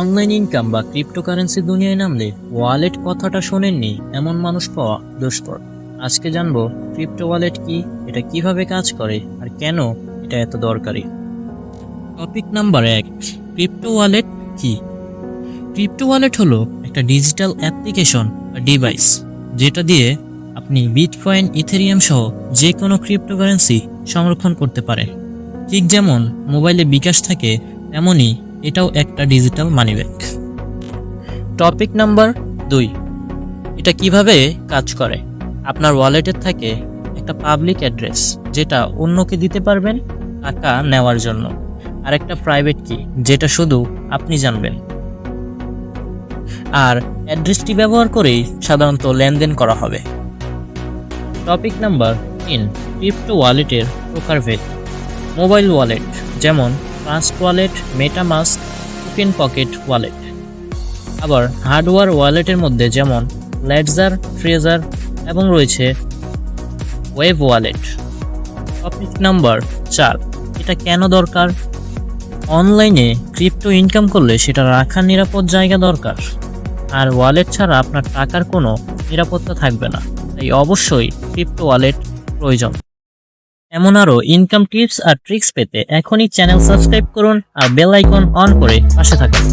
Online income বা cryptocurrency দুনিয়ায় নামলে ওয়ালেট কথাটা শোনেননি এমন মানুষ পাওয়া দুষ্কর। আজকে জানবো ক্রিপ্টো ওয়ালেট কি, এটা কিভাবে কাজ করে আর কেন এটা এত দরকারি। টপিক নাম্বার 1, ক্রিপ্টো ওয়ালেট কি? ক্রিপ্টো ওয়ালেট হলো একটা ডিজিটাল অ্যাপ্লিকেশন বা ডিভাইস যেটা দিয়ে আপনি বিটকয়েন, ইথেরিয়াম সহ যে কোনো ক্রিপ্টোকারেন্সি সংরক্ষণ করতে পারেন। ঠিক যেমন মোবাইলে বিকাশ থাকে তেমনই এটাও একটা ডিজিটাল মানিব্যাগ। টপিক নাম্বার 2, এটা কিভাবে কাজ করে। আপনার ওয়ালেটের থাকে একটা পাবলিক অ্যাড্রেস যেটা অন্যকে দিতে পারবেন টাকা নেওয়ার জন্য, আর একটা প্রাইভেট কি যেটা শুধু আপনি জানবেন। আর অ্যাড্রেসটি ব্যবহার করেই সাধারণত লেনদেন করা হবে। টপিক নাম্বার 3, ক্রিপ্টো ওয়ালেটের প্রকারভেদ। মোবাইল ওয়ালেট যেমন trust wallet, MetaMask, token pocket wallet. আবার হার্ডওয়্যার ওয়ালেটের মধ্যে যেমন লেডজার, ট্রেজার এবং রয়েছে ওয়েব ওয়ালেট। টপিক নাম্বার 4, এটা কেন দরকার। অনলাইনে ক্রিপ্টো ইনকাম করলে সেটা রাখার নিরাপদ জায়গা দরকার, আর ওয়ালেট ছাড়া আপনার টাকার কোনো নিরাপত্তা থাকবে না। তাই অবশ্যই ক্রিপ্টো ওয়ালেট প্রয়োজন। এমন আরও ইনকাম টিপস আর ট্রিক্স পেতে এখনই চ্যানেল সাবস্ক্রাইব করুন আর বেল আইকন অন করে পাশে থাকুন।